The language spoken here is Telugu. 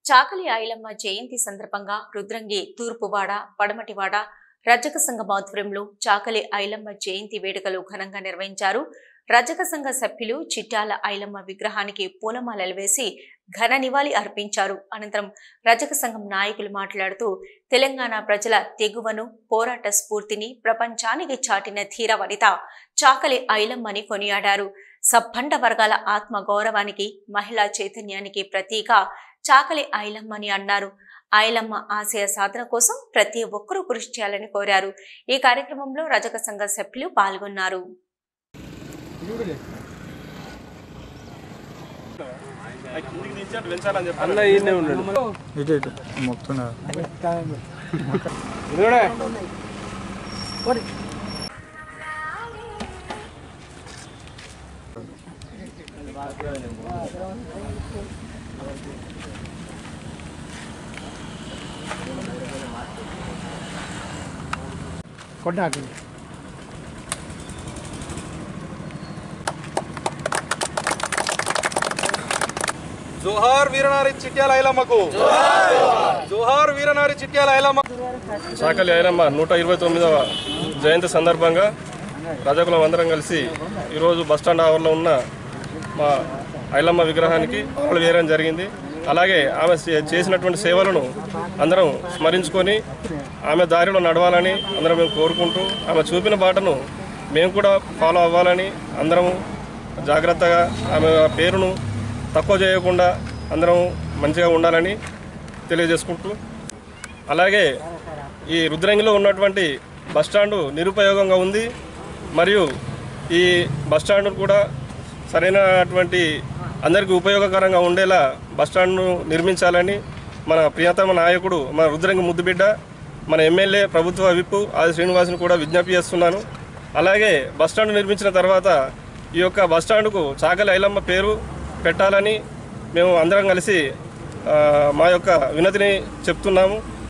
చాకలి ఐలమ్మ జయంతి సందర్భంగా రుద్రంగి తూర్పువాడ పడమటివాడ రజక సంఘం ఆధ్వర్యంలో చాకలి ఐలమ్మ జయంతి వేడుకలు ఘనంగా నిర్వహించారు. రజక సంఘ సభ్యులు చిట్యాల ఐలమ్మ విగ్రహానికి పూలమాలలు వేసి ఘన నివాళి అర్పించారు. అనంతరం రజక సంఘం నాయకులు మాట్లాడుతూ తెలంగాణ ప్రజల తెగువను, పోరాట స్ఫూర్తిని ప్రపంచానికి చాటిన ధీర వనిత చాకలి ఐలమ్మని కొనియాడారు. సబ్బండ వర్గాల ఆత్మ గౌరవానికి, మహిళా చైతన్యానికి ప్రతీక చాకలి ఐలమ్మని అన్నారు. ఐలమ్మ ఆశయ సాధన కోసం ప్రతి ఒక్కరూ కృషి చేయాలని కోరారు. ఈ కార్యక్రమంలో రజక సంఘ సభ్యులు పాల్గొన్నారు. జోహార్ వీరనారి చిట్యాల ఐలమ్మకు, జోహార్ వీరనారి చిట్యాల ఐలమ్మ. చాకలి ఐలమ్మ 129వ జయంతి సందర్భంగా రజకులం అందరం కలిసి ఈరోజు బస్టాండ్ ఆవరణలో ఉన్న మా ఐలమ్మ విగ్రహానికి పూలు వేయడం జరిగింది. అలాగే ఆమె చేసినటువంటి సేవలను అందరం స్మరించుకొని ఆమె దారిలో నడవాలని అందరం మేము కోరుకుంటూ, ఆమె చూపిన బాటను మేము కూడా ఫాలో అవ్వాలని అందరం జాగ్రత్తగా ఆమె పేరును తక్కువ చేయకుండా అందరం మంచిగా ఉండాలని తెలియజేసుకుంటూ, అలాగే ఈ రుద్రంగిలో ఉన్నటువంటి బస్టాండు నిరుపయోగంగా ఉంది. మరియు ఈ బస్టాండు కూడా సరైనటువంటి అందరికీ ఉపయోగకరంగా ఉండేలా బస్టాండ్ను నిర్మించాలని మన ప్రియతమ నాయకుడు, మన రుద్రంగి ముద్దుబిడ్డ, మన ఎమ్మెల్యే ప్రభుత్వ విప్పు ఆది శ్రీనివాసుని కూడా విజ్ఞప్తి చేస్తున్నాను. అలాగే బస్టాండ్ నిర్మించిన తర్వాత ఈ యొక్క బస్టాండుకు చాకలి ఐలమ్మ పేరు పెట్టాలని మేము అందరం కలిసి మా యొక్క వినతిని చెప్తున్నాము.